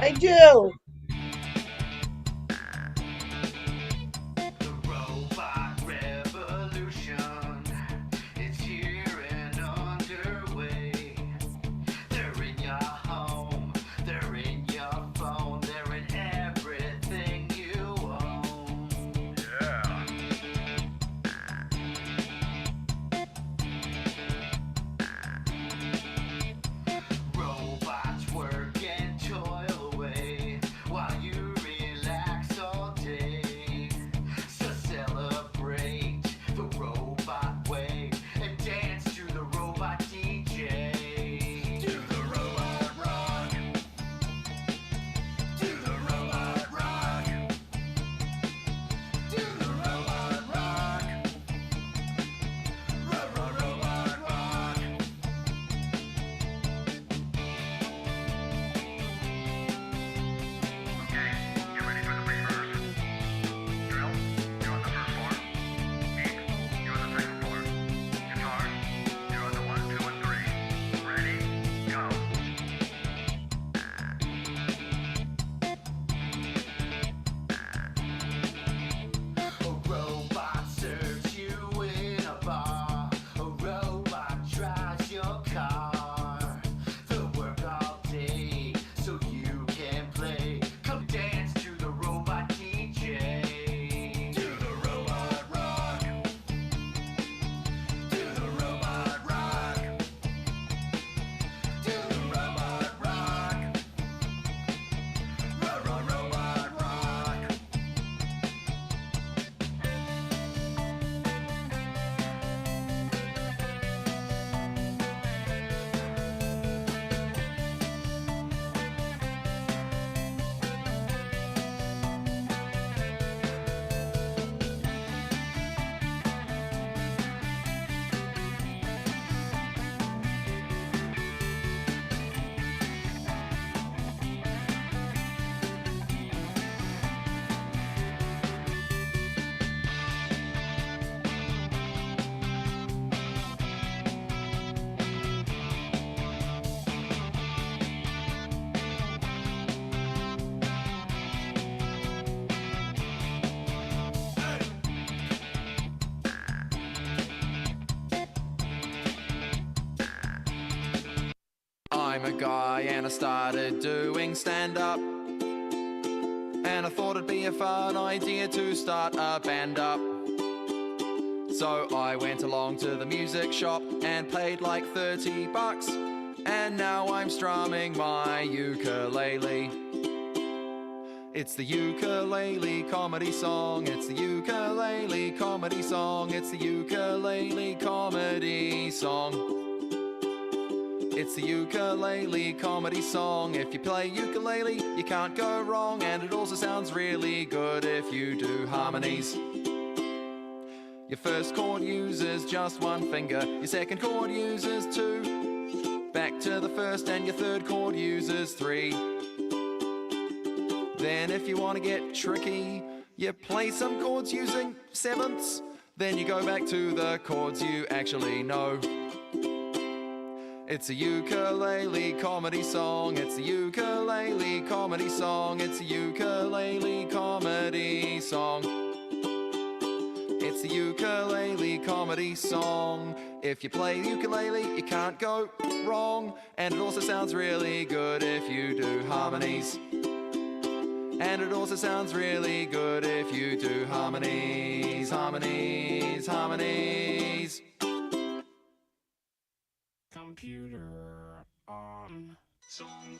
I do. The robot revolution is here and underway. They're in your home, they're in your phone, they're in everything you own. Yeah. Robots work and toil away while you relax all day. So celebrate the robot way and dance to the robot DJ. Do the robot rock. Do the robot rock. Do the robot rock. Robot rock. Okay, get ready for the reverse. Drill, you're on the first floor. Beat, you're on the second floor. Guitar, you're on the 1, 2, and 3. Ready, go. A robot serves you in a bar. A robot drives your car. They'll work all day so you can play. Come dance to the robot DJ. Do the robot rock. Do the robot rock. Do the robot rock. Robot rock. I'm a guy and I started doing stand-up, and I thought it'd be a fun idea to start a band up. So I went along to the music shop and paid like $30, and now I'm strumming my ukulele. It's the ukulele comedy song, it's the ukulele comedy song, it's the ukulele comedy song. It's the ukulele comedy song. If you play ukulele, you can't go wrong, and it also sounds really good if you do harmonies. Your first chord uses just one finger, your second chord uses two, back to the first, and your third chord uses three. Then if you want to get tricky, you play some chords using sevenths, then you go back to the chords you actually know. It's a ukulele comedy song, it's a ukulele comedy song, it's a ukulele comedy song. It's a ukulele comedy song. If you play ukulele, you can't go wrong, and it also sounds really good if you do harmonies. And it also sounds really good if you do harmonies, harmonies, harmonies. Computer on song.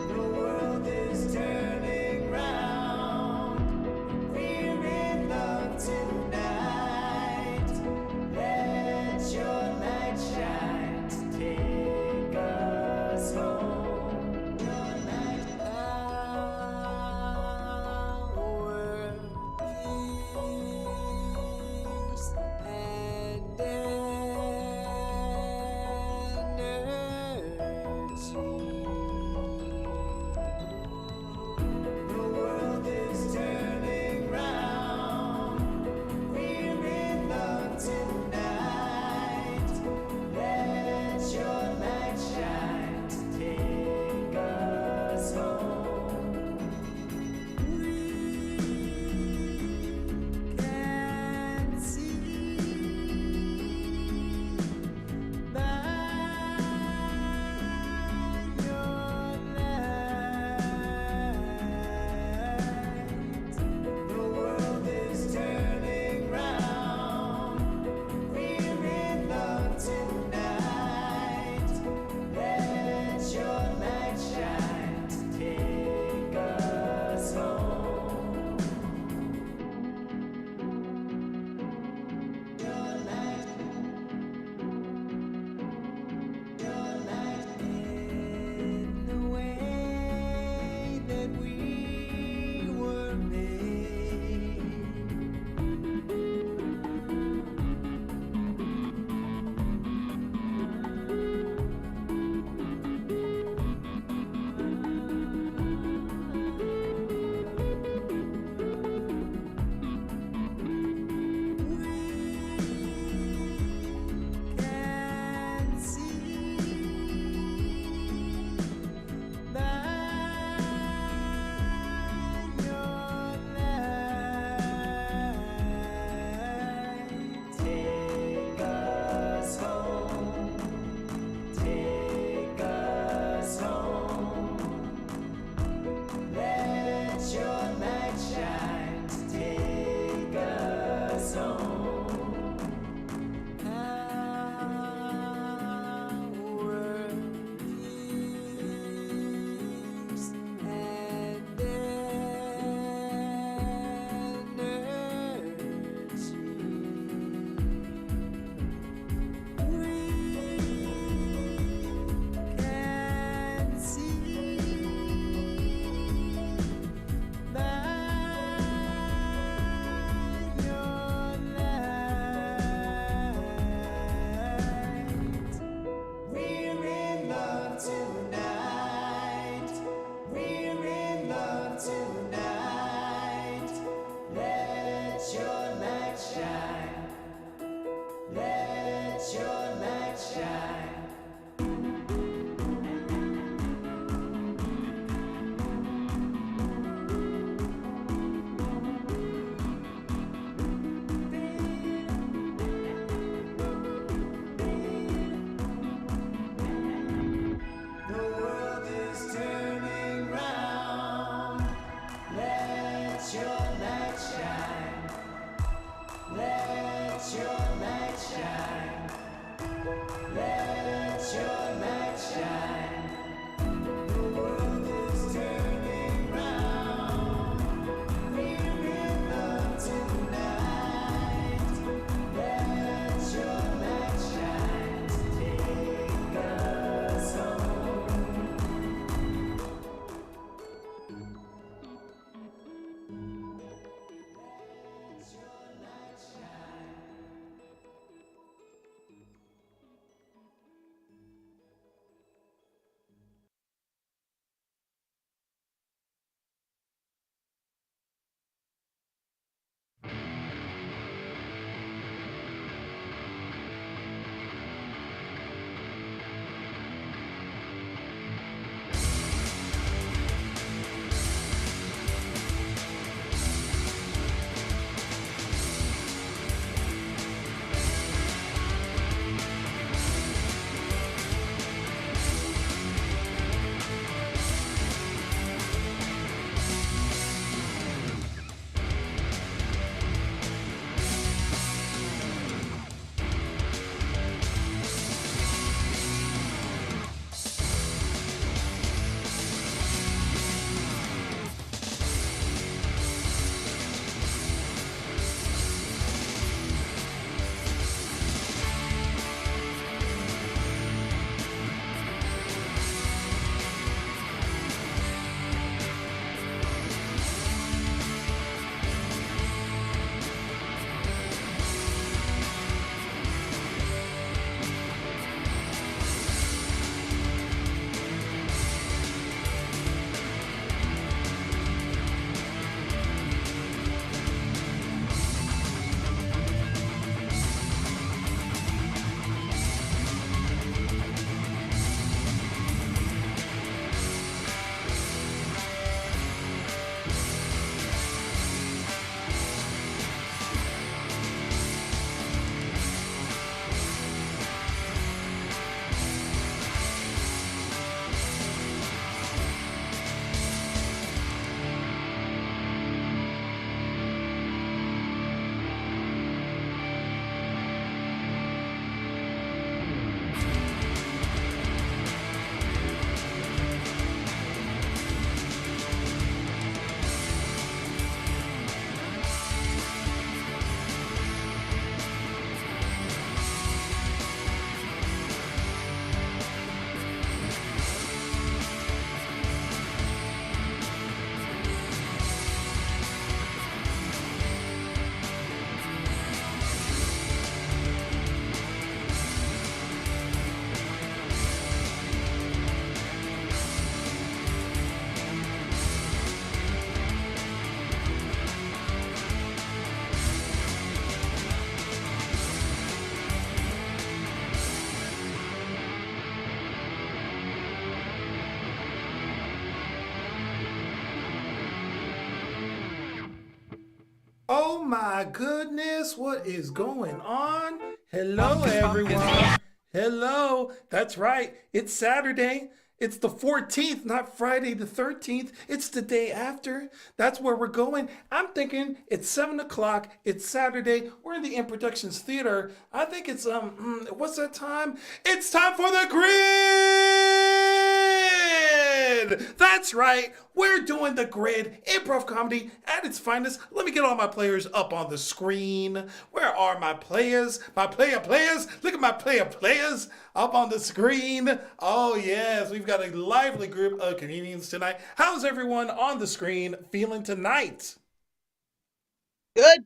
The world is turning round. Oh my goodness, what is going on? Hello, everyone. Hello. That's right. It's Saturday. It's the 14th, not Friday the 13th. It's the day after. That's where we're going. I'm thinking it's 7 o'clock. It's Saturday. We're in the In Productions Theater. I think it's, what's that time? It's time for the grid! That's right. We're doing the grid, improv comedy at its finest. Let me get all my players up on the screen. Where are my players? My players? Look at my players up on the screen. Oh, yes, we've got a lively group of comedians tonight. How's everyone on the screen feeling tonight? Good.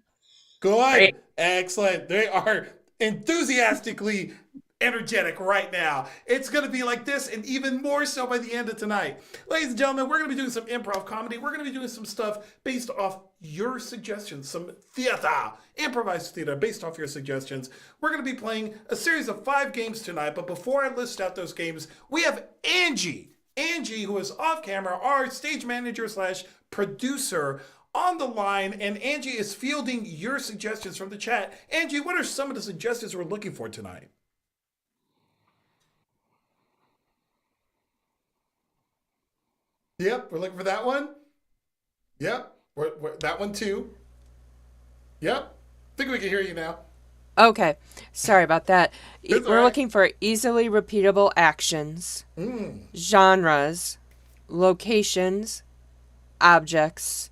Good. Great. Excellent. They are enthusiastically energetic right now. It's going to be like this and even more so by the end of tonight. Ladies and gentlemen, we're going to be doing some improv comedy. We're going to be doing some stuff based off your suggestions, some theater, improvised theater based off your suggestions. We're going to be playing a series of 5 games tonight, but before I list out those games, we have Angie. Angie, who is off camera, our stage manager slash producer, on the line, and Angie is fielding your suggestions from the chat. Angie, what are some of the suggestions we're looking for tonight? Yep, we're looking for that one. Yep. That one too. Yep. Think we can hear you now. Okay, sorry about that. It's all We're right. looking for easily repeatable actions, Mm. genres, locations, objects,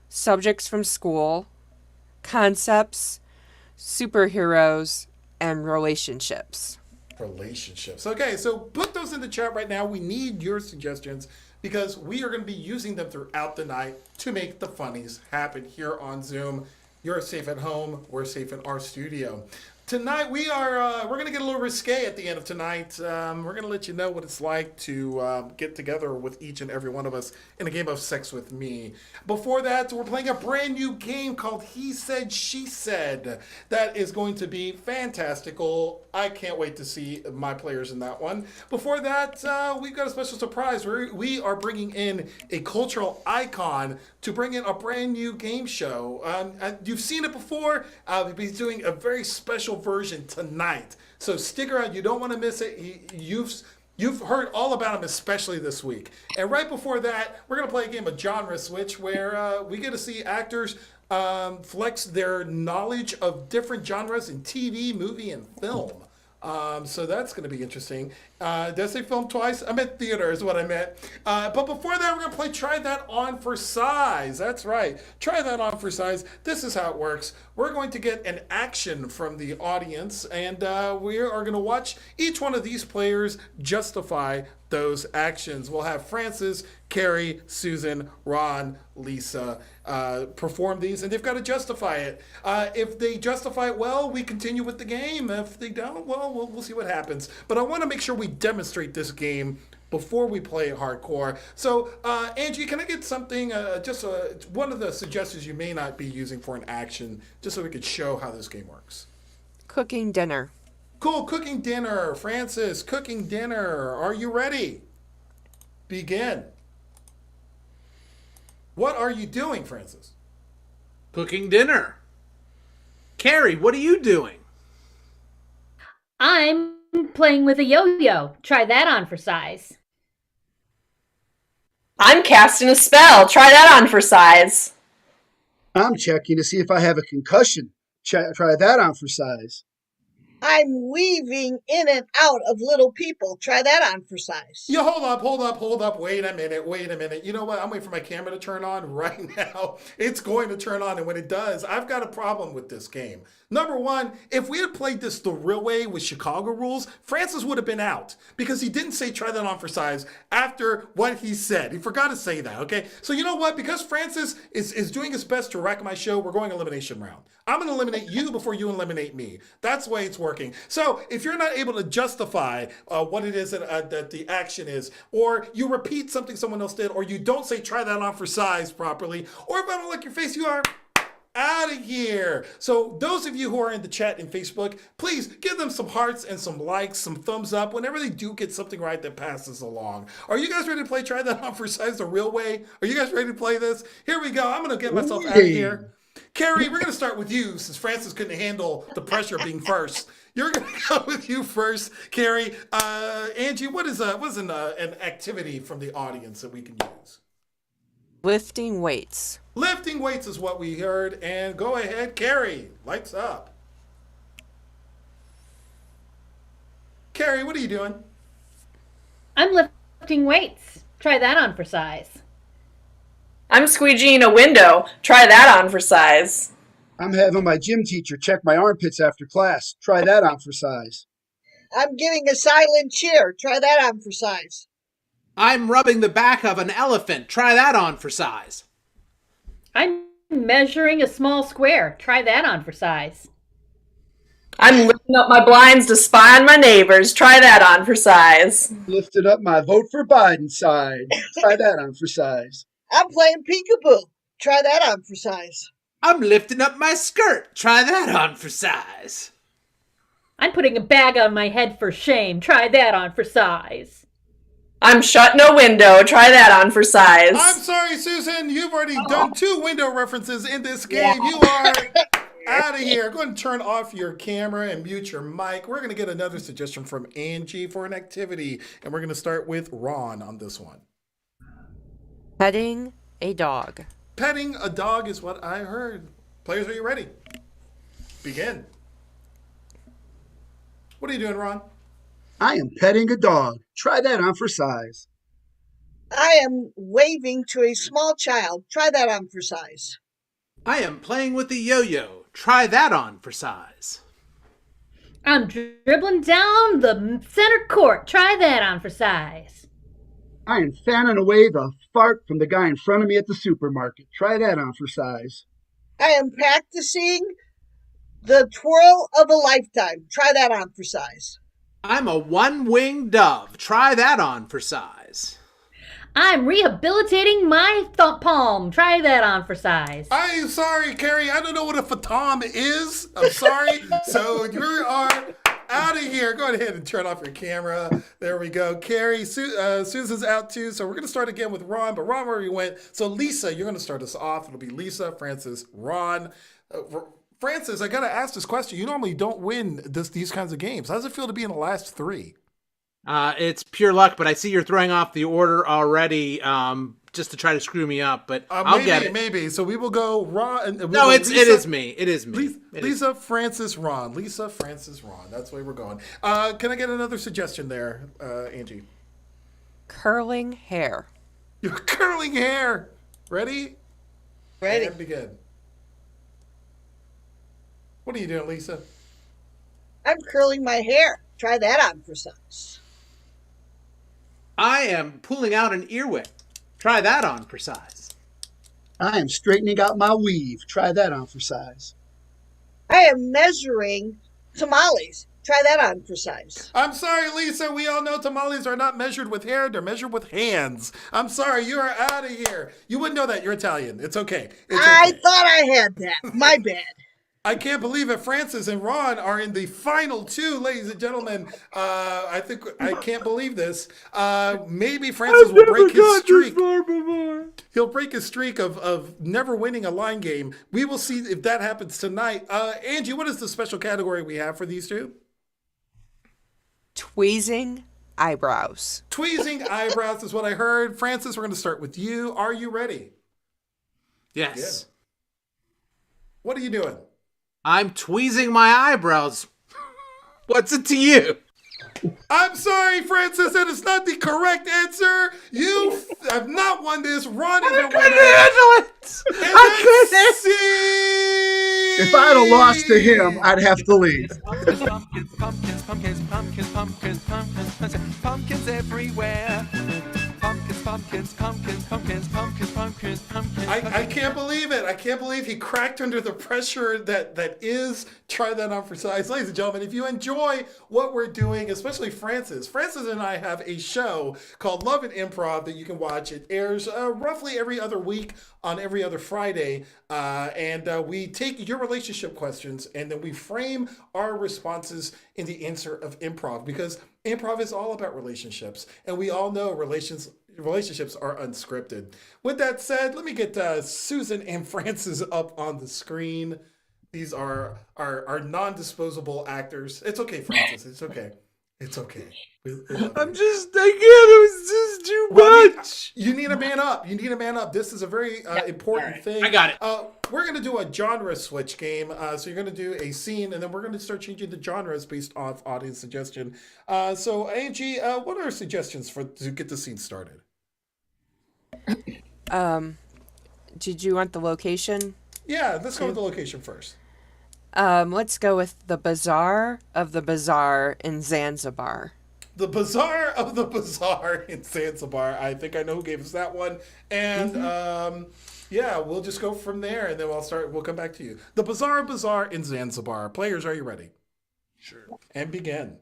subjects from school, concepts, superheroes, and relationships. Relationships. Okay, so put those in the chat right now. We need your suggestions because we are going to be using them throughout the night to make the funnies happen here on Zoom. You're safe at home. We're safe in our studio. Tonight we're going to get a little risque at the end of tonight. We're going to let you know what it's like to get together with each and every one of us in a game of Sex with Me. Before that, we're playing a brand new game called He Said, She Said. That is going to be fantastical. I can't wait to see my players in that one. Before that, we've got a special surprise. We are bringing in a cultural icon to bring in a brand new game show. You've seen it before. He's doing a very special version tonight. So stick around. You don't want to miss it. You've heard all about him, especially this week. And right before that, we're going to play a game of Genre Switch where we get to see actors flex their knowledge of different genres in TV, movie, and film. So that's going to be interesting. Did I say film twice? I meant theater is what I meant. But before that, we're going to play Try That On for Size. That's right. Try That On for Size. This is how it works. We're going to get an action from the audience, and we are going to watch each one of these players justify those actions. We'll have Francis, Carrie, Susan, Ron, Lisa perform these, and they've got to justify it. If they justify it well, we continue with the game. If they don't, well, we'll see what happens. But I want to make sure we demonstrate this game before we play it hardcore. So, Angie, can I get something, one of the suggestions you may not be using for an action, just so we could show how this game works? Cooking dinner. Cool, cooking dinner. Francis, cooking dinner. Are you ready? Begin. What are you doing, Francis? Cooking dinner. Carrie, what are you doing? I'm playing with a yo-yo. Try that on for size. I'm casting a spell. Try that on for size. I'm checking to see if I have a concussion. Try that on for size. I'm weaving in and out of little people. Try that on for size. Yeah, hold up. Wait a minute. You know what? I'm waiting for my camera to turn on right now. It's going to turn on, and when it does, I've got a problem with this game. Number one, if we had played this the real way with Chicago rules, Francis would have been out because he didn't say try that on for size after what he said. He forgot to say that, okay? So you know what? Because Francis is doing his best to wreck my show, we're going elimination round. I'm going to eliminate you before you eliminate me. That's the way it's working. So if you're not able to justify what it is that the action is, or you repeat something someone else did, or you don't say try that on for size properly, or if I don't like your face, you are out of here. So those of you who are in the chat in Facebook, please give them some hearts and some likes, some thumbs up whenever they do get something right that passes along. Are you guys ready to play Try That On for Size the real way? Are you guys ready to play this? Here we go. I'm going to get myself out of here. Carrie, we're going to start with you since Francis couldn't handle the pressure of being first. You're going to go with you first, Carrie. Angie, what's an activity from the audience that we can use? Lifting weights. Lifting weights is what we heard. And go ahead, Carrie. Lights up. Carrie, what are you doing? I'm lifting weights. Try that on for size. I'm squeegeeing a window. Try that on for size. I'm having my gym teacher check my armpits after class. Try that on for size. I'm getting a silent chair. Try that on for size. I'm rubbing the back of an elephant. Try that on for size. I'm measuring a small square. Try that on for size. I'm lifting up my blinds to spy on my neighbors. Try that on for size. Lifted up my vote for Biden side. Try that on for size. I'm playing peekaboo. Try that on for size. I'm lifting up my skirt. Try that on for size. I'm putting a bag on my head for shame. Try that on for size. I'm shutting a window. Try that on for size. I'm sorry, Susan. You've already done 2 window references in this game. You are out of here. Go ahead and turn off your camera and mute your mic. We're going to get another suggestion from Angie for an activity. And we're going to start with Ron on this one. Petting a dog. Petting a dog is what I heard. Players, are you ready? Begin. What are you doing, Ron? I am petting a dog. Try that on for size. I am waving to a small child. Try that on for size. I am playing with the yo-yo. Try that on for size. I'm dribbling down the center court. Try that on for size. I am fanning away the fart from the guy in front of me at the supermarket. Try that on for size. I am practicing the twirl of a lifetime. Try that on for size. I'm a one-winged dove. Try that on for size. I'm rehabilitating my palm. Try that on for size. I'm sorry, Carrie. I don't know what a fatam is. I'm sorry. So you are out of here. Go ahead and turn off your camera. There we go. Carrie, Susan's out too. So we're going to start again with Ron, but Ron already went. So Lisa, you're going to start us off. It'll be Lisa, Francis, Ron. Francis, I got to ask this question. You normally don't win these kinds of games. How does it feel to be in the last three? It's pure luck, but I see you're throwing off the order already just to try to screw me up, but I'll get it. Maybe. So we will go Ron. No, it is me. It is me. Lisa, Francis, Ron. Lisa, Francis, Ron. That's the way we're going. Can I get another suggestion there, Angie? Curling hair. You're curling hair. Ready? Ready. And begin. What are you doing, Lisa? I'm curling my hair. Try that on for size. I am pulling out an earwig. Try that on for size. I am straightening out my weave. Try that on for size. I am measuring tamales. Try that on for size. I'm sorry, Lisa. We all know tamales are not measured with hair. They're measured with hands. I'm sorry. You are out of here. You wouldn't know that. You're Italian. It's okay. I thought I had that. My bad. I can't believe it. Francis and Ron are in the final two, ladies and gentlemen. I can't believe this. Maybe Francis will break his streak. He'll break his streak of never winning a line game. We will see if that happens tonight. Angie, what is the special category we have for these two? Tweezing eyebrows. Tweezing eyebrows is what I heard. Francis, we're going to start with you. Are you ready? Yes. Yeah. What are you doing? I'm tweezing my eyebrows. What's it to you? I'm sorry, Francis. That is not the correct answer. You have not won this. Ron is a winner. I couldn't. If I'd have lost to him, I'd have to leave. Pumpkins, pumpkins, pumpkins, pumpkins, pumpkins, pumpkins, pumpkins everywhere. Pumpkins, pumpkins, pumpkins, pumpkins, pumpkins, pumpkins, pumpkins. I can't believe it. I can't believe he cracked under the pressure that is Try That On for Size. Ladies and gentlemen, if you enjoy what we're doing, especially Francis and I have a show called Love and Improv that you can watch. It airs roughly every other week on every other Friday. And we take your relationship questions and then we frame our responses in the answer of improv, because improv is all about relationships. And we all know relationships are unscripted. With that said, let me get Susan and Francis up on the screen. These are our non-disposable actors. It's okay, Francis. It's okay. It's okay. I can't. It was just too much. You need a man up. You need a man up. This is a very important thing. I got it. We're going to do a genre switch game. So you're going to do a scene, and then we're going to start changing the genres based off audience suggestion. So Angie, what are suggestions to get the scene started? Did you want the location? Yeah, let's go with the location first. Let's go with the Bazaar of the Bazaar in Zanzibar. The Bazaar of the Bazaar in Zanzibar. I think I know who gave us that one. And yeah, we'll just go from there, and then we'll come back to you. The Bazaar in Zanzibar. Players, are you ready? Sure. And begin.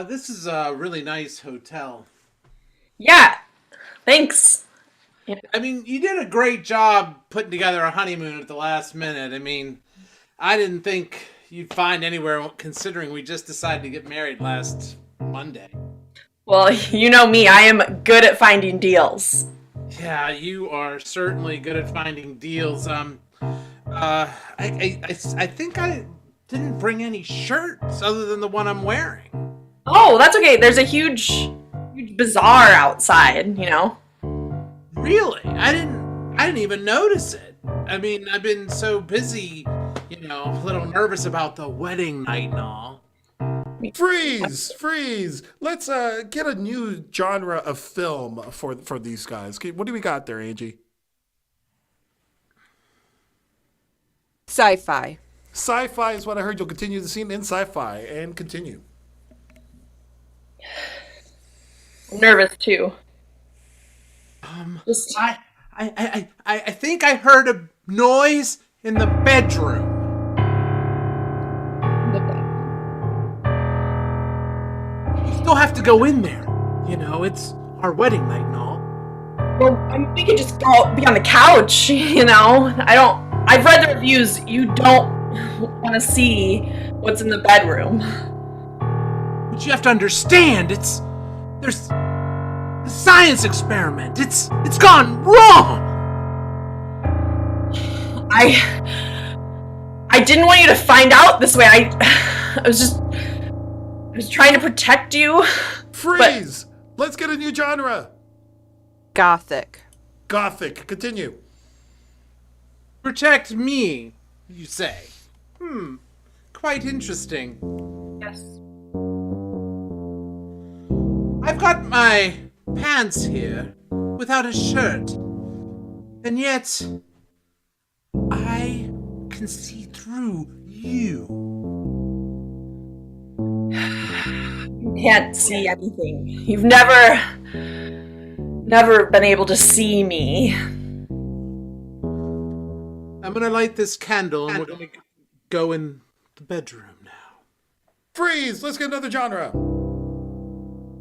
This is a really nice hotel. Yeah. Thanks. I mean, you did a great job putting together a honeymoon at the last minute. I mean, I didn't think you'd find anywhere, considering we just decided to get married last Monday. Well, you know me. I am good at finding deals. Yeah, you are certainly good at finding deals. I think didn't bring any shirts other than the one I'm wearing. Oh, that's okay. There's a huge bazaar outside, you know? Really? I didn't even notice it. I mean, I've been so busy, you know, a little nervous about the wedding night and all. Freeze! Let's get a new genre of film for these guys. Okay, what do we got there, Angie? Sci-fi. Sci-fi is what I heard. You'll continue the scene in sci-fi and continue. I'm nervous too. I think I heard a noise in the bedroom. You still have to go in there. You know, it's our wedding night and all. Well, I mean, we could just go be on the couch, you know? I've read the reviews. You don't want to see what's in the bedroom. But you have to understand, there's a science experiment. It's gone wrong. I didn't want you to find out this way. I was trying to protect you. Freeze! Let's get a new genre. Gothic. Gothic. Continue. Protect me, you say. Quite interesting. Yes. I've got my pants here without a shirt. And yet, I can see through you. You can't see anything. You've never been able to see me. I'm gonna light this candle and we're gonna go in the bedroom now. Freeze! Let's get another genre.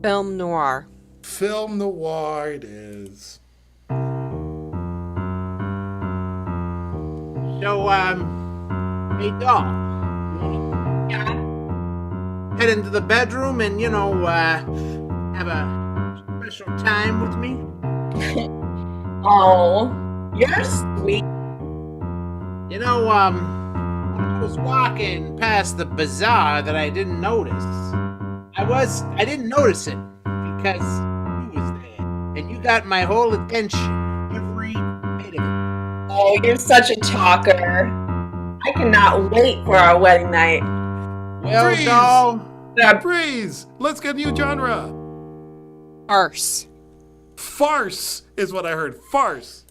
Film noir. Film noir it is. So, hey, doll. Yeah. Head into the bedroom and, you know, have a special time with me? Oh, you're sweet. You know, when I was walking past the bazaar that I didn't notice. I didn't notice it because you was there. And you got my whole attention. Every bit of it. Oh, you're such a talker. I cannot wait for our wedding night. Well, Freeze! doll. Freeze! Let's get a new genre. Farce. Farce is what I heard. Farce.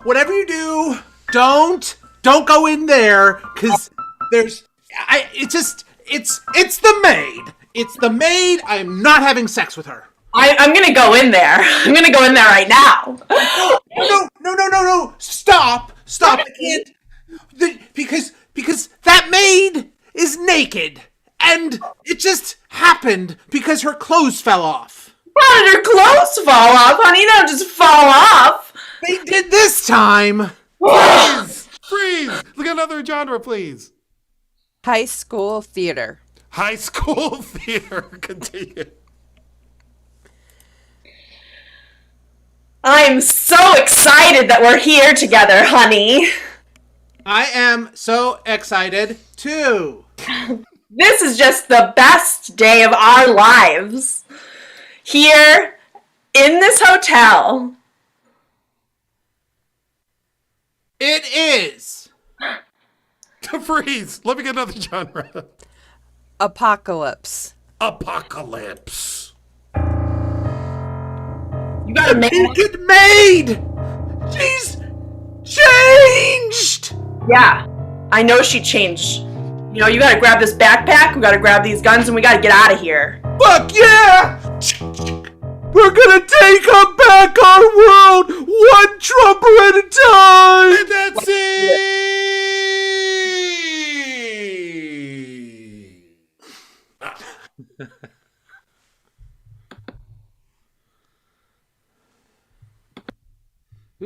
Whatever you do, don't go in there, cause it's the maid. It's the maid. I am not having sex with her. I'm gonna go in there. I'm gonna go in there right now. No. Stop. I can't. Because that maid is naked. And it just happened because her clothes fell off. How did her clothes fall off, honey? They don't just fall off. They did this time. Freeze! Look at another genre, please. High school theater. High school theater. Continue. I'm so excited that we're here together, honey. I am so excited too. This is just the best day of our lives. Here in this hotel. It is. Freeze! Let me get another genre. Apocalypse. Apocalypse. You gotta make Naked maid. She's changed. Yeah, I know she changed. You know, you gotta grab this backpack, we gotta grab these guns, and we gotta get out of here. Fuck yeah! We're gonna take back our world one trumper at a time! And that's it!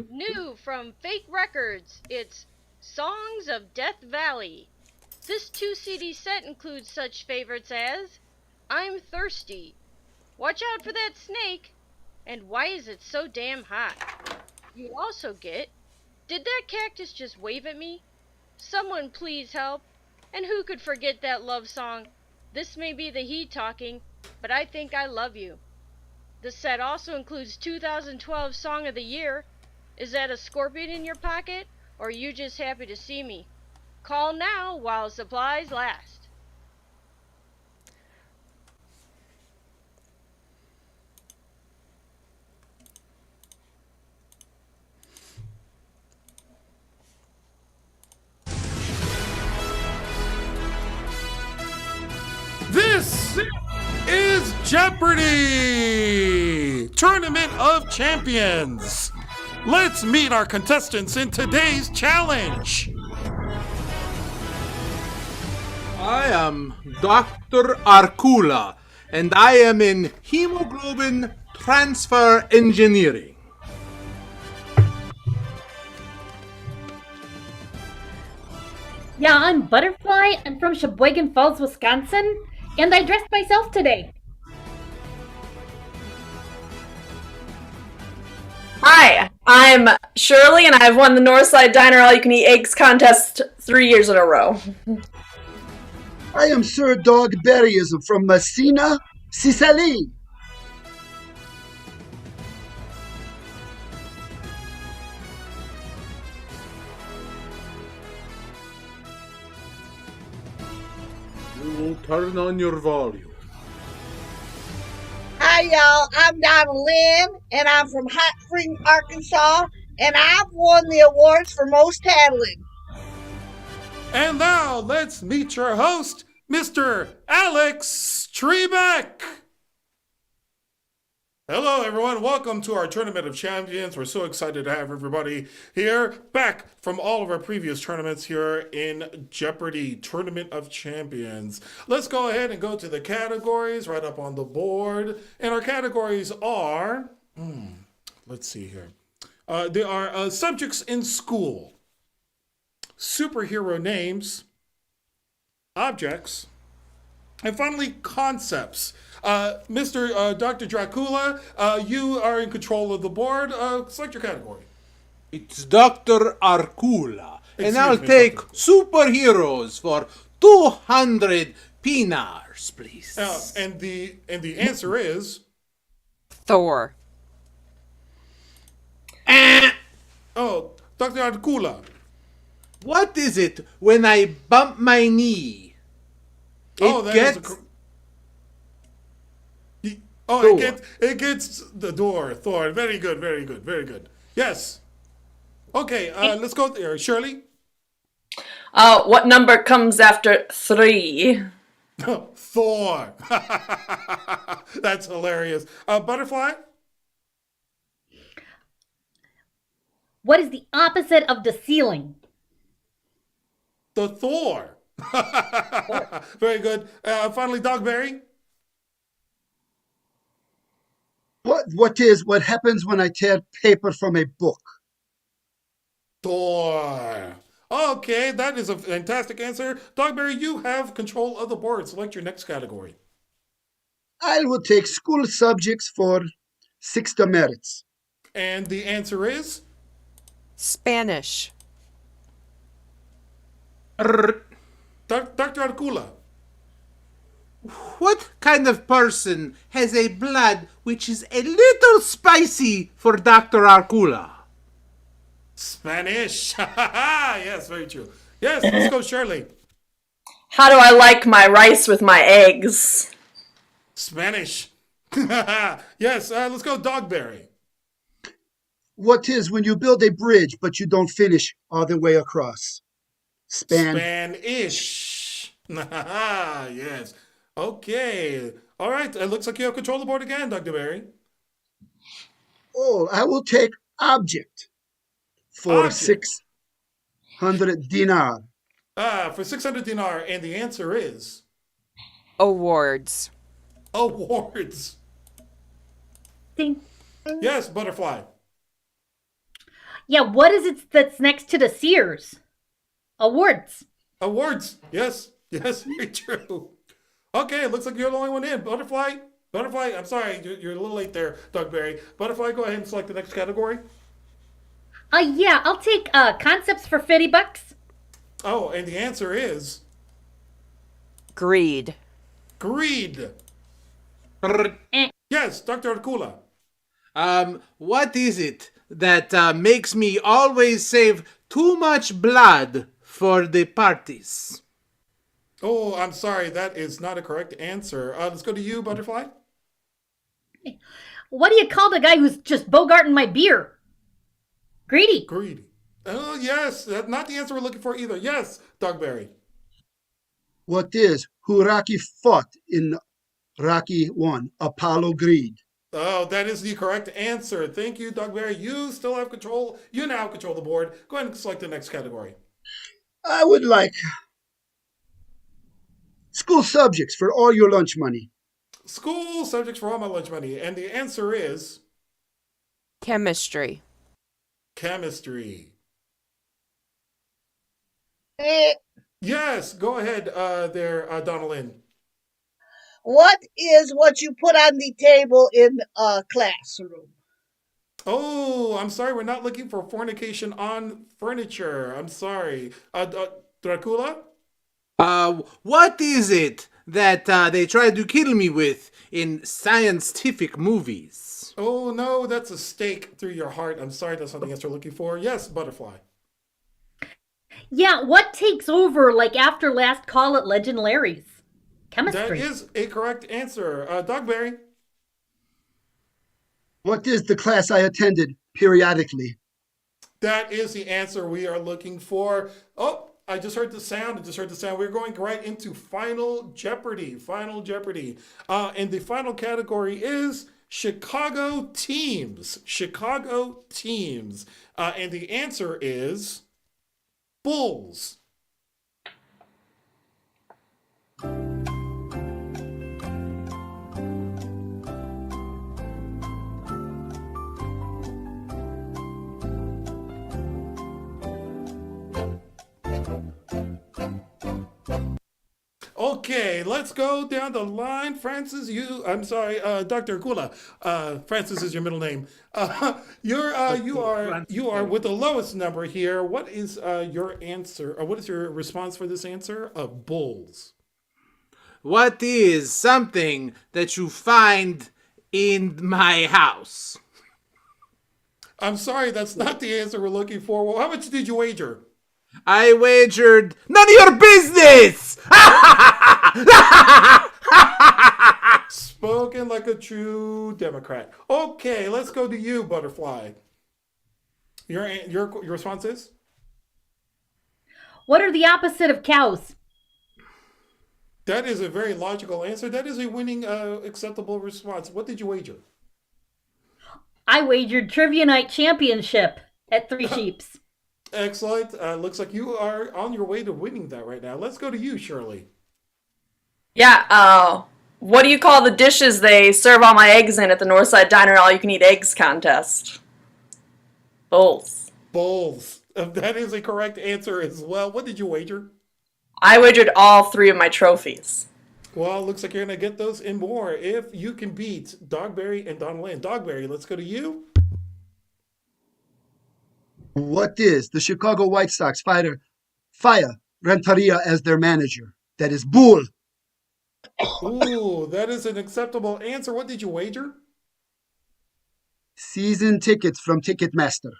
New from Fake Records, it's Songs of Death Valley. This 2-CD set includes such favorites as I'm Thirsty, Watch Out for That Snake, and Why Is It So Damn Hot? You also get Did that cactus just wave at me? Someone please help. And who could forget that love song? This may be the he talking, but I think I love you. The set also includes 2012 Song of the Year. Is that a scorpion in your pocket, or are you just happy to see me? Call now while supplies last. This is Jeopardy! Tournament of Champions. Let's meet our contestants in today's challenge. I am Dr. Arcula, and I am in hemoglobin transfer engineering. Yeah, I'm Butterfly. I'm from Sheboygan Falls, Wisconsin, and I dressed myself today. Hi, I'm Shirley, and I've won the Northside Diner All-You-Can-Eat Eggs contest 3 years in a row. I am Sir Dogberryism from Messina, Sicily. You will turn on your volume. Hi, y'all. I'm Donna Lynn, and I'm from Hot Spring, Arkansas, and I've won the awards for most tattling. And now let's meet your host, Mr. Alex Trebek. Hello, everyone. Welcome to our Tournament of Champions. We're so excited to have everybody here, back from all of our previous tournaments here in Jeopardy! Tournament of Champions. Let's go ahead and go to the categories right up on the board. And our categories are, let's see here. They are subjects in school, superhero names, objects, and finally, concepts. Mr. Dr. Dracula, you are in control of the board. Select your category. It's Dr. Arcula, and Excuse I'll me, take Dr. superheroes for 200 pinars, please. And the answer is Thor. oh, Dr. Dracula. What is it when I bump my knee? Oh, it gets the door. Thor. Very good. Very good. Very good. Yes. Okay. Let's go there. Shirley. What number comes after 3? Thor. That's hilarious. Butterfly. What is the opposite of the ceiling? The Thor. Very good. Finally, Dogberry. What happens when I tear paper from a book? Thor. Okay, that is a fantastic answer. Dogberry, you have control of the board. Select your next category. I will take school subjects for 6 demerits. And the answer is? Spanish. Dr. Arcula. What kind of person has a blood which is a little spicy for Dr. Arcula? Spanish. Yes, very true. Yes, let's go, Shirley. How do I like my rice with my eggs? Spanish. Yes, let's go, Dogberry. What is when you build a bridge but you don't finish all the way across? Spanish. Yes. Okay. All right. It looks like you have control of the board again, Dr. Berry. Oh, I will take object for 600 dinar. For 600 dinar, and the answer is? Awards. Awards. Ding. Yes, Butterfly. Yeah, what is it that's next to the Sears? Awards. Awards. Yes. Yes, very true. Okay, it looks like you're the only one in. Butterfly, I'm sorry, you're a little late there, Dogberry. Butterfly, go ahead and select the next category. Yeah, I'll take concepts for $50. Oh, and the answer is Greed. greed. Eh. Yes, Dr. Arcula. What is it that makes me always save too much blood for the parties? Oh, I'm sorry. That is not a correct answer. Let's go to you, Butterfly. What do you call the guy who's just bogarting my beer? Greedy. Greedy. Oh, yes. That's not the answer we're looking for either. Yes, Dogberry. What is who Rocky fought in Rocky 1? Apollo Greed. Oh, that is the correct answer. Thank you, Dogberry. You still have control. You now control the board. Go ahead and select the next category. I would like school subjects for all your lunch money. School subjects for all my lunch money. And the answer is Chemistry. chemistry. Eh, Yes, go ahead there, Donalyn. what is what you put on the table in a classroom? Oh, I'm sorry. We're not looking for fornication on furniture. I'm sorry. Dracula? What is it that they try to kill me with in scientific movies? Oh, no, that's a stake through your heart. I'm sorry. That's not the answer we're looking for. Yes, Butterfly. Yeah, what takes over like after last call at Legend Larry's? Chemistry. That is a correct answer. Dogberry? What is the class I attended periodically? That is the answer we are looking for. Oh, I just heard the sound. We're going right into Final Jeopardy. Final Jeopardy. And the final category is Chicago teams. Chicago teams. And the answer is Bulls. Okay, let's go down the line. Francis, Dr. Kula. Francis is your middle name. You are with the lowest number here. What is your answer, or what is your response for this answer? Bulls. What is something that you find in my house? I'm sorry, that's not the answer we're looking for. Well, how much did you wager? I wagered none of your business! Spoken like a true Democrat. Okay, let's go to you, Butterfly. Your response is? What are the opposite of cows? That is a very logical answer. That is a winning, acceptable response. What did you wager? I wagered Trivia Night Championship at Three Sheeps. Excellent. Looks like you are on your way to winning that right now. Let's go to you, Shirley. Yeah, what do you call the dishes they serve all my eggs in at the Northside Diner All-You-Can-Eat Eggs contest? Bowls. Bowls. That is a correct answer as well. What did you wager? I wagered all 3 of my trophies. Well, looks like you're going to get those and more if you can beat Dogberry and Donalyn. Dogberry, let's go to you. What is the Chicago White Sox fire Renteria as their manager? That is Bull. Ooh, that is an acceptable answer. What did you wager? Season tickets from Ticketmaster.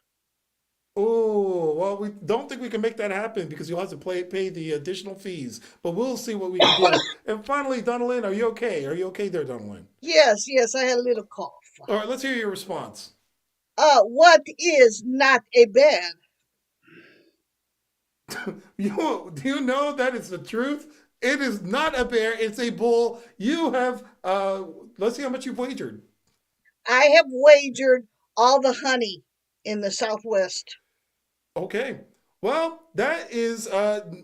Oh, well, we don't think we can make that happen because you'll have to pay the additional fees. But we'll see what we can do. And finally, Donalyn, are you okay? Are you okay there, Donalyn? Yes, I had a little cough. All right, let's hear your response. What is not a bear? Do you know that is the truth? It is not a bear, it's a bull. You have, let's see how much you've wagered. I have wagered all the honey in the Southwest. Okay. Well, that is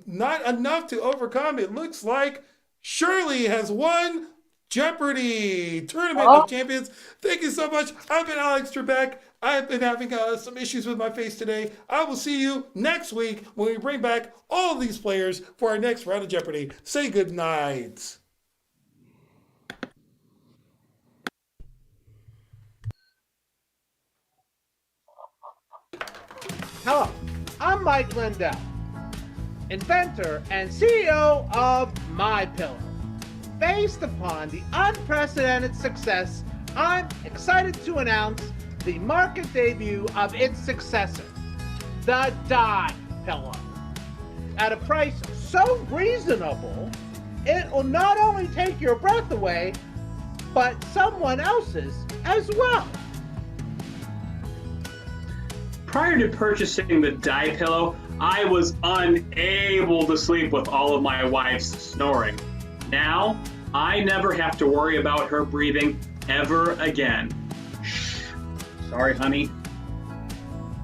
not enough to overcome. It looks like Shirley has won Jeopardy! Tournament of Champions. Thank you so much. I've been Alex Trebek. I've been having some issues with my face today. I will see you next week when we bring back all of these players for our next round of Jeopardy. Say good night. Hello, I'm Mike Lindell, inventor and CEO of MyPillow. Based upon the unprecedented success, I'm excited to announce the market debut of its successor, the Dye Pillow. At a price so reasonable, it will not only take your breath away, but someone else's as well. Prior to purchasing the Dye Pillow, I was unable to sleep with all of my wife's snoring. Now, I never have to worry about her breathing ever again. Shh. Sorry, honey.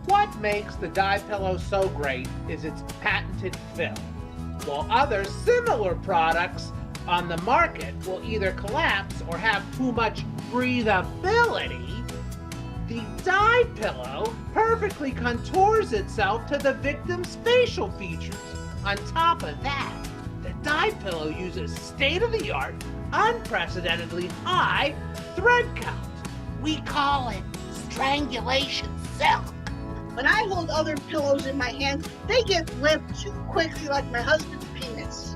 What makes the Dye Pillow so great is its patented fill. While other similar products on the market will either collapse or have too much breathability, the Dye Pillow perfectly contours itself to the victim's facial features. On top of that, the Dye Pillow uses state-of-the-art, unprecedentedly high thread count. We call it strangulation silk. When I hold other pillows in my hands, they get limp too quickly like my husband's penis.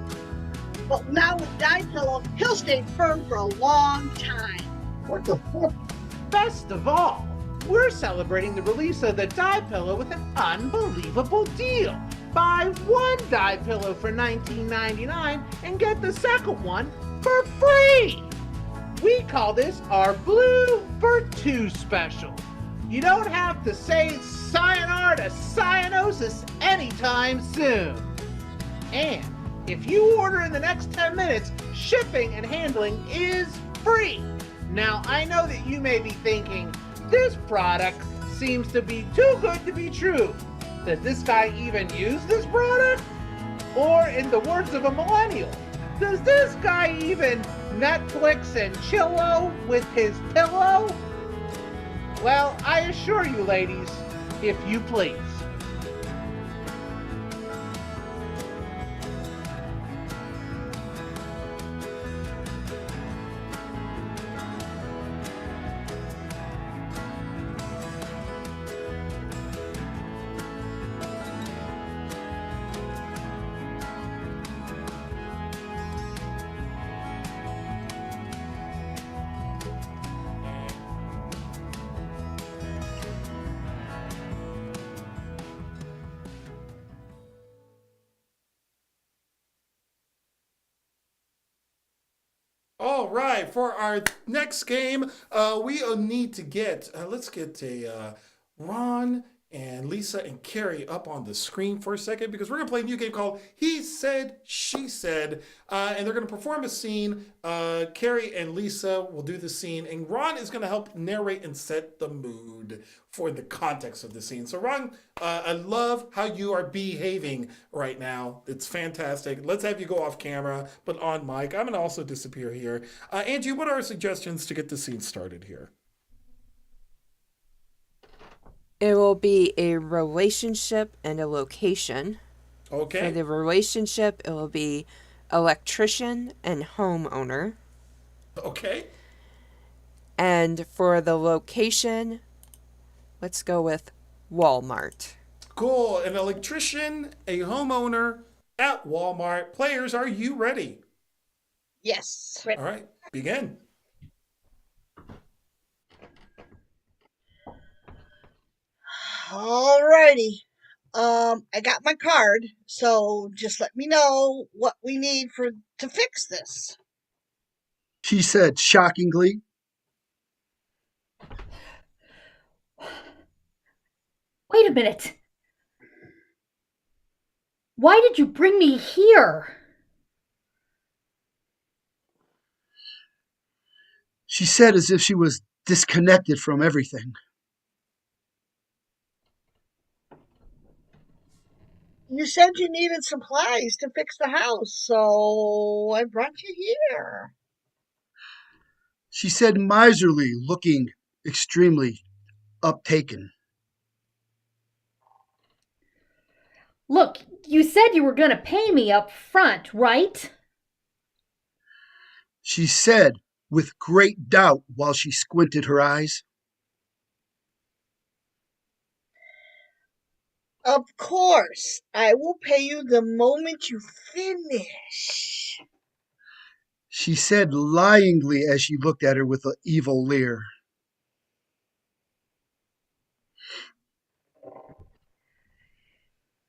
But now with Dye Pillow, he'll stay firm for a long time. What the fuck? Best of all, we're celebrating the release of the Dye Pillow with an unbelievable deal. Buy one Dye Pillow for $19.99 and get the second one for free. We call this our Blue for Two special. You don't have to say sayonara to cyanosis anytime soon. And if you order in the next 10 minutes, shipping and handling is free. Now, I know that you may be thinking, this product seems to be too good to be true. Does this guy even use this product? Or in the words of a millennial, does this guy even Netflix and chillo with his pillow? Well, I assure you, ladies, if you please. All right, for our next game, we need to get, let's get Ron and Lisa and Carrie up on the screen for a second because we're going to play a new game called He Said, She Said, and they're going to perform a scene. Carrie and Lisa will do the scene, and Ron is going to help narrate and set the mood for the context of the scene. So Ron, I love how you are behaving right now. It's fantastic. Let's have you go off camera, but on mic. I'm going to also disappear here. Angie, what are our suggestions to get the scene started here? It will be a relationship and a location. Okay. For the relationship, it will be electrician and homeowner. Okay. And for the location, let's go with Walmart. Cool. An electrician, a homeowner at Walmart. Players, are you ready? Yes. All right, begin. Alrighty. I got my card, so just let me know what we need to fix this. She said shockingly. Wait a minute. Why did you bring me here? She said as if she was disconnected from everything. You said you needed supplies to fix the house, so I brought you here. She said miserly, looking extremely uptaken. Look, you said you were going to pay me up front, right? She said with great doubt while she squinted her eyes. Of course, I will pay you the moment you finish. She said lyingly as she looked at her with an evil leer.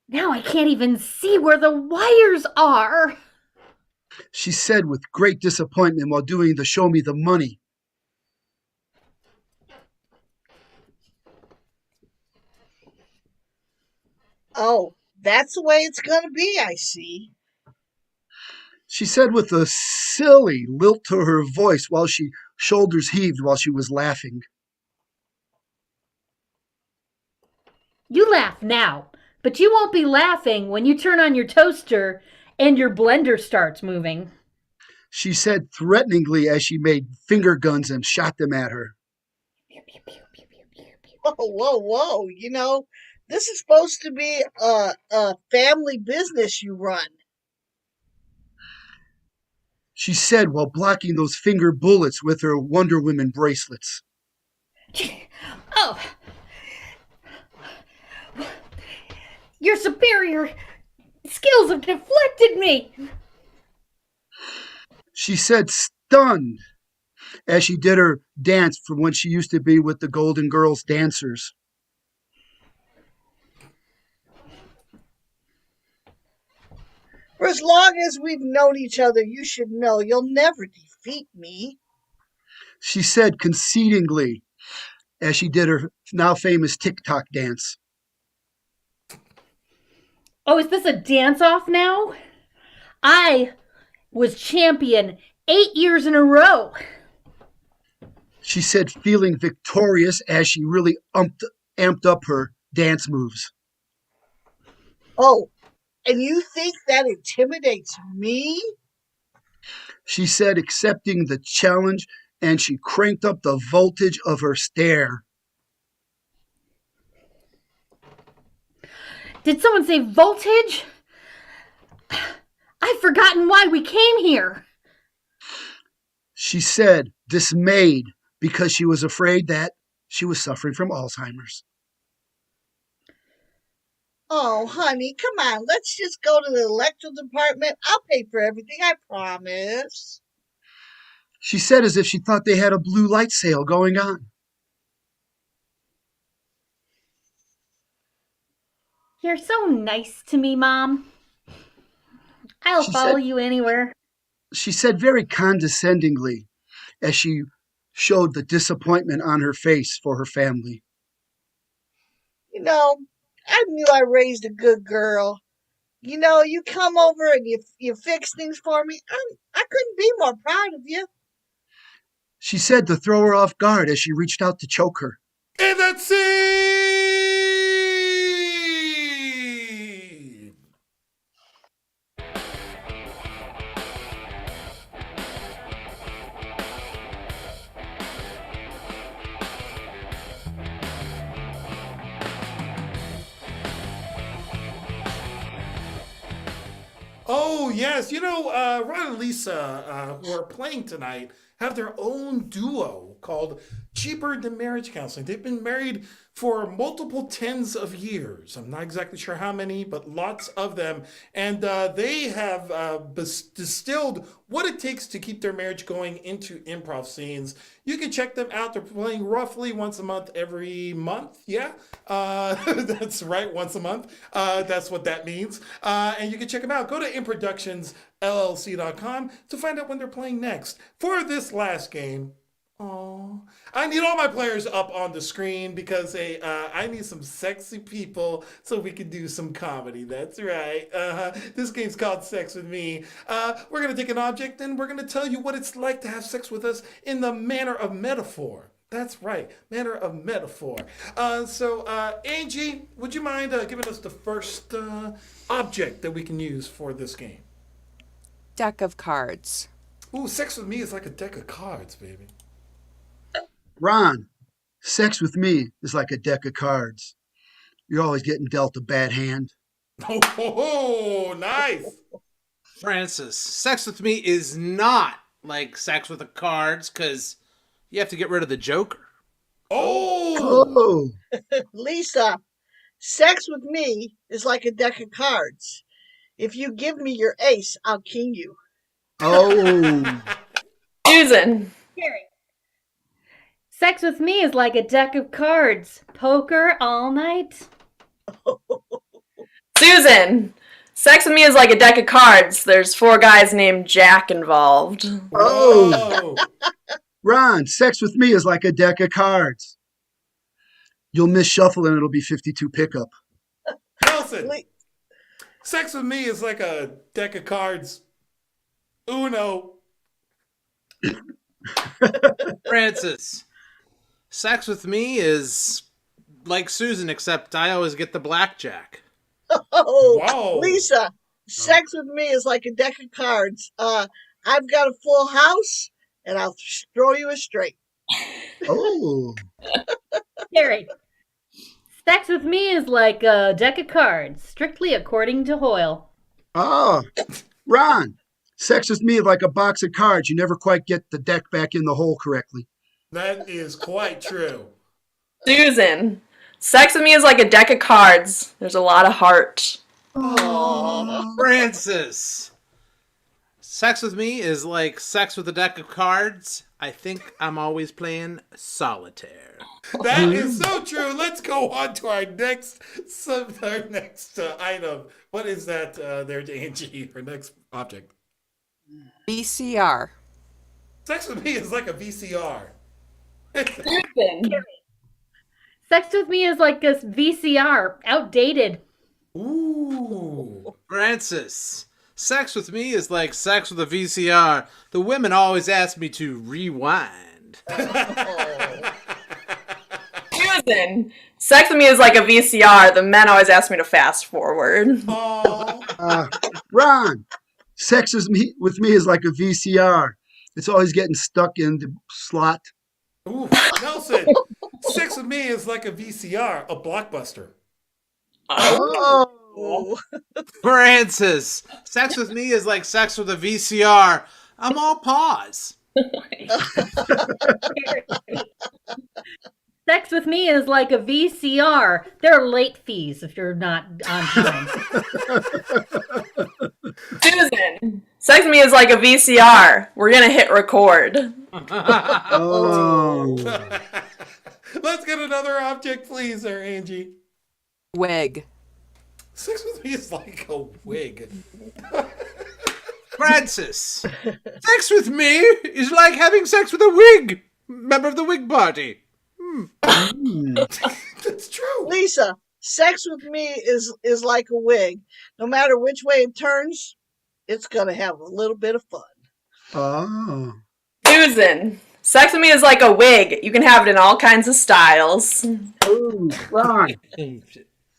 Now I can't even see where the wires are. She said with great disappointment while doing the show me the money. Oh, that's the way it's gonna be, I see. She said with a silly lilt to her voice while she shoulders heaved while she was laughing. You laugh now, but you won't be laughing when you turn on your toaster and your blender starts moving. She said threateningly as she made finger guns and shot them at her. Whoa, whoa, whoa. You know, this is supposed to be a family business you run. She said while blocking those finger bullets with her Wonder Woman bracelets. Oh. Your superior skills have deflected me. She said stunned as she did her dance from when she used to be with the Golden Girls dancers. For as long as we've known each other, you should know you'll never defeat me. She said concedingly as she did her now famous TikTok dance. Oh, is this a dance-off now? I was champion 8 years in a row. She said feeling victorious as she really amped up her dance moves. Oh, and you think that intimidates me? She said accepting the challenge, and she cranked up the voltage of her stare. Did someone say voltage? I've forgotten why we came here. She said dismayed because she was afraid that she was suffering from Alzheimer's. Oh, honey, come on. Let's just go to the electrical department. I'll pay for everything, I promise. She said as if she thought they had a blue light sale going on. You're so nice to me, Mom. I'll follow you anywhere. She said very condescendingly as she showed the disappointment on her face for her family. You know, I knew I raised a good girl. You know, you come over and you fix things for me. I couldn't be more proud of you. She said to throw her off guard as she reached out to choke her. And that's it! Oh, yes. You know, Ron and Lisa, who are playing tonight, have their own duo called Cheaper Than Marriage Counseling. They've been married for multiple tens of years. I'm not exactly sure how many, but lots of them. And they have distilled what it takes to keep their marriage going into improv scenes. You can check them out. They're playing roughly once a month, every month. Yeah, that's right, once a month. That's what that means. And you can check them out. Go to improductionsllc.com to find out when they're playing next. For this last game, I need all my players up on the screen because I need some sexy people so we can do some comedy. That's right. This game's called Sex With Me. We're going to take an object and we're going to tell you what it's like to have sex with us in the manner of metaphor. That's right, manner of metaphor. So, Angie, would you mind giving us the first object that we can use for this game? Deck of cards. Ooh, Sex With Me is like a deck of cards, baby. Ron, sex with me is like a deck of cards. You're always getting dealt a bad hand. Oh, nice. Francis, sex with me is not like sex with the cards because you have to get rid of the Joker. Oh! Lisa, Sex with me is like a deck of cards. If you give me your ace, I'll king you. Oh. Susan. Carrie. Sex with me is like a deck of cards. Poker all night. Susan. Sex with me is like a deck of cards. There's 4 guys named Jack involved. Oh. Ron, sex with me is like a deck of cards. You'll miss shuffle and it'll be 52 pickup. Nelson, sex with me is like a deck of cards. Uno. Francis. Sex with me is like Susan, except I always get the blackjack. Oh, Whoa. Lisa, sex with me is like a deck of cards. I've got a full house, and I'll throw you a straight. Oh. Carrie. Sex with me is like a deck of cards, strictly according to Hoyle. Oh. Ron, sex with me is like a box of cards. You never quite get the deck back in the hole correctly. That is quite true. Susan. Sex with me is like a deck of cards. There's a lot of heart. Oh. Francis. Sex with me is like sex with a deck of cards. I think I'm always playing solitaire. That is so true. Let's go on to our next item. What is that there to Angie? Her next object. VCR. Sex with me is like a VCR. Susan. Sex with me is like a VCR, outdated. Ooh. Francis. Sex with me is like sex with a VCR. The women always ask me to rewind. Susan. Sex with me is like a VCR. The men always ask me to fast forward. Ron, sex with me is like a VCR. It's always getting stuck in the slot. Ooh. Nelson. Sex with me is like a VCR, a blockbuster. Oh. Francis. Sex with me is like sex with a VCR. I'm all pause. Sex with me is like a VCR. There are late fees if you're not on time. Susan. Sex with me is like a VCR. We're gonna hit record. Oh. Let's get another object, please, there, Angie. Wig. Sex with me is like a wig. Francis. Sex with me is like having sex with a wig. Member of the wig party. That's true. Lisa, sex with me is like a wig. No matter which way it turns, it's gonna have a little bit of fun. Oh. Susan. Sex with me is like a wig. You can have it in all kinds of styles. Ooh, Ron.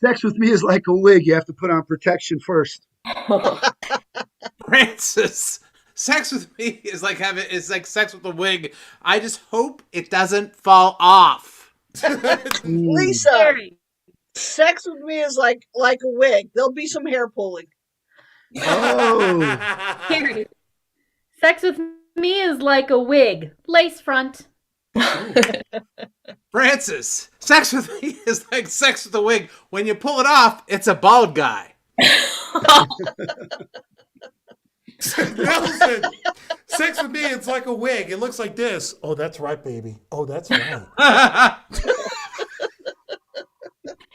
Sex with me is like a wig. You have to put on protection first. Francis. Sex with me is like sex with a wig. I just hope it doesn't fall off. Lisa, sex with me is like a wig. There'll be some hair pulling. Oh. Carrie. Sex with me is like a wig. Lace front. Francis. Sex with me is like sex with a wig. When you pull it off, it's a bald guy. Nelson, sex with me, it's like a wig. It looks like this. Oh, that's right, baby. Oh, that's right.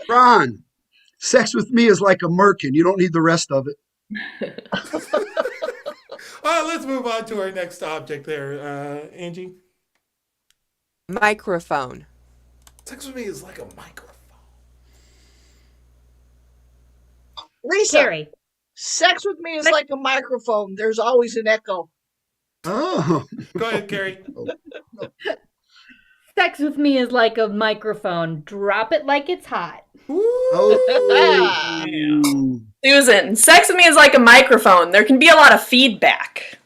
Ron, sex with me is like a merkin. You don't need the rest of it. All right, let's move on to our next object there, Angie. Microphone. Sex with me is like a microphone. Lisa, Carrie. sex with me is like a microphone. There's always an echo. Oh. Go ahead, Carrie. Sex with me is like a microphone. Drop it like it's hot. Oh. Susan. Sex with me is like a microphone. There can be a lot of feedback.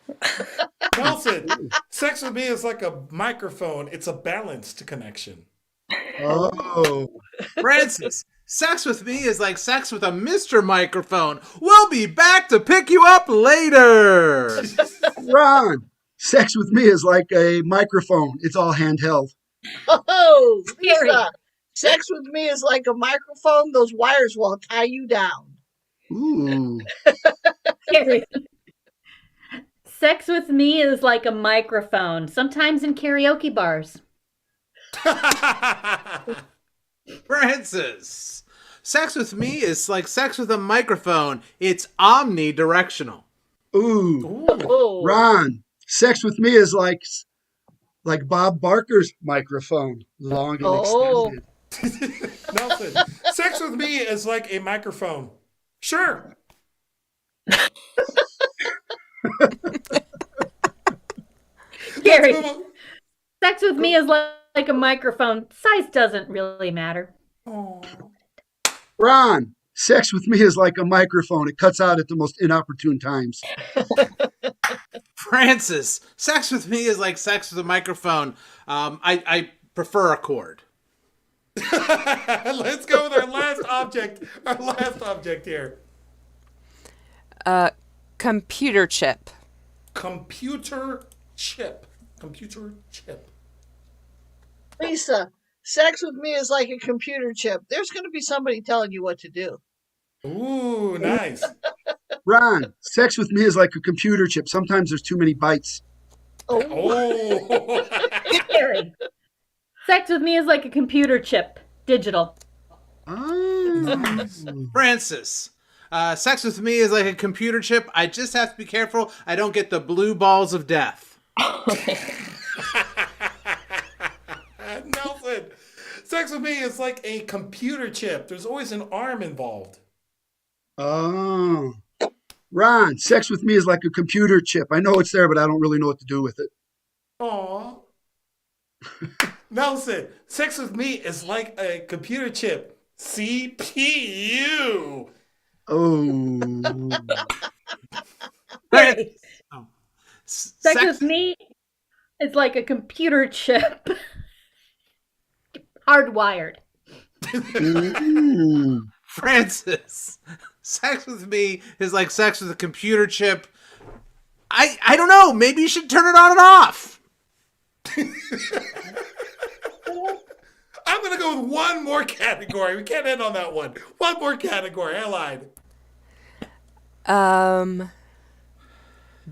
Nelson, sex with me is like a microphone. It's a balanced connection. Oh. Francis. Sex with me is like sex with a Mr. Microphone. We'll be back to pick you up later. Ron, sex with me is like a microphone. It's all handheld. Oh, Carrie. Lisa, Sex with me is like a microphone. Those wires will tie you down. Ooh. Carrie. Sex with me is like a microphone, sometimes in karaoke bars. Francis. Sex with me is like sex with a microphone. It's omnidirectional. Ooh. Oh. Ron, sex with me is like Bob Barker's microphone, long and Oh. extended. Nelson, sex with me is like a microphone. Sure. Gary, Let's move on. sex with me is like a microphone. Size doesn't really matter. Oh. Ron, sex with me is like a microphone. It cuts out at the most inopportune times. Francis. Sex with me is like sex with a microphone. I prefer a cord. Let's go with our last object. Our last object here. Computer chip. Computer chip. Computer chip. Lisa, sex with me is like a computer chip. There's going to be somebody telling you what to do. Ooh, nice. Ron, sex with me is like a computer chip. Sometimes there's too many bytes. Oh. Gary, sex with me is like a computer chip. Digital. Oh. Francis. Sex with me is like a computer chip. I just have to be careful I don't get the blue balls of death. Nelson, sex with me is like a computer chip. There's always an arm involved. Oh. Ron, sex with me is like a computer chip. I know it's there, but I don't really know what to do with it. Aw. Nelson, sex with me is like a computer chip. CPU. Oh. Gary, Oh. sex with me is like a computer chip. Hardwired. Mm. Francis. Sex with me is like sex with a computer chip. I don't know. Maybe you should turn it on and off. I'm going to go with one more category. We can't end on that one. One more category. I lied.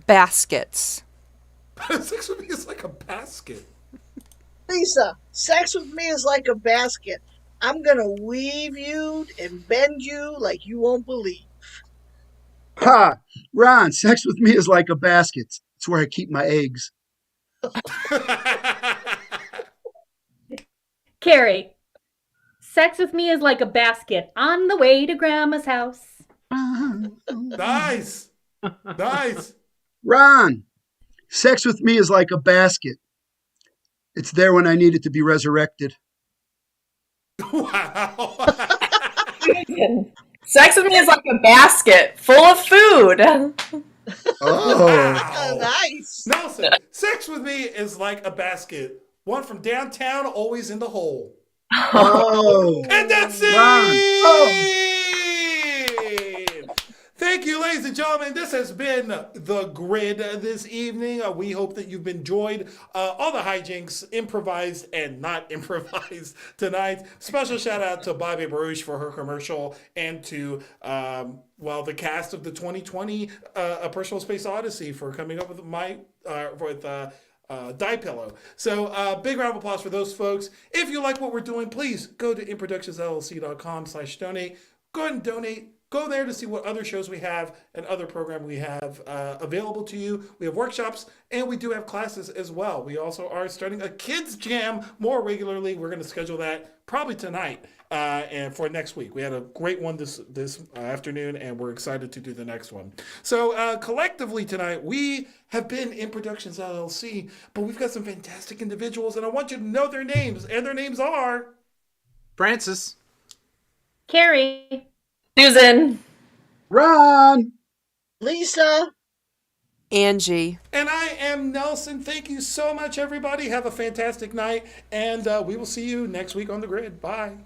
Baskets. Sex with me is like a basket. Lisa, sex with me is like a basket. I'm going to weave you and bend you like you won't believe. Ha! Ron, sex with me is like a basket. It's where I keep my eggs. Carrie, sex with me is like a basket on the way to Grandma's house. Nice. Nice. Ron, sex with me is like a basket. It's there when I need it to be resurrected. Wow. Sex with me is like a basket full of food. Oh. Nice. Nelson, sex with me is like a basket. One from downtown, always in the hole. Oh. And that's it. Ron. Thank you, ladies and gentlemen. This has been The Grid this evening. We hope that you've enjoyed all the hijinks, improvised and not improvised tonight. Special shout out to Bobby Baruch for her commercial and to, the cast of the 2020 A Personal Space Odyssey for coming up with Die Pillow. So big round of applause for those folks. If you like what we're doing, please go to inproductionsllc.com/donate. Go ahead and donate. Go there to see what other shows we have and other program we have available to you. We have workshops and we do have classes as well. We also are starting a kids jam more regularly. We're going to schedule that probably tonight and for next week. We had a great one this afternoon and we're excited to do the next one. So collectively tonight, we have been In Productions LLC, but we've got some fantastic individuals and I want you to know their names, and their names are Francis. Carrie. Susan. Ron. Lisa. Angie. And I am Nelson. Thank you so much, everybody. Have a fantastic night, and we will see you next week on The Grid. Bye.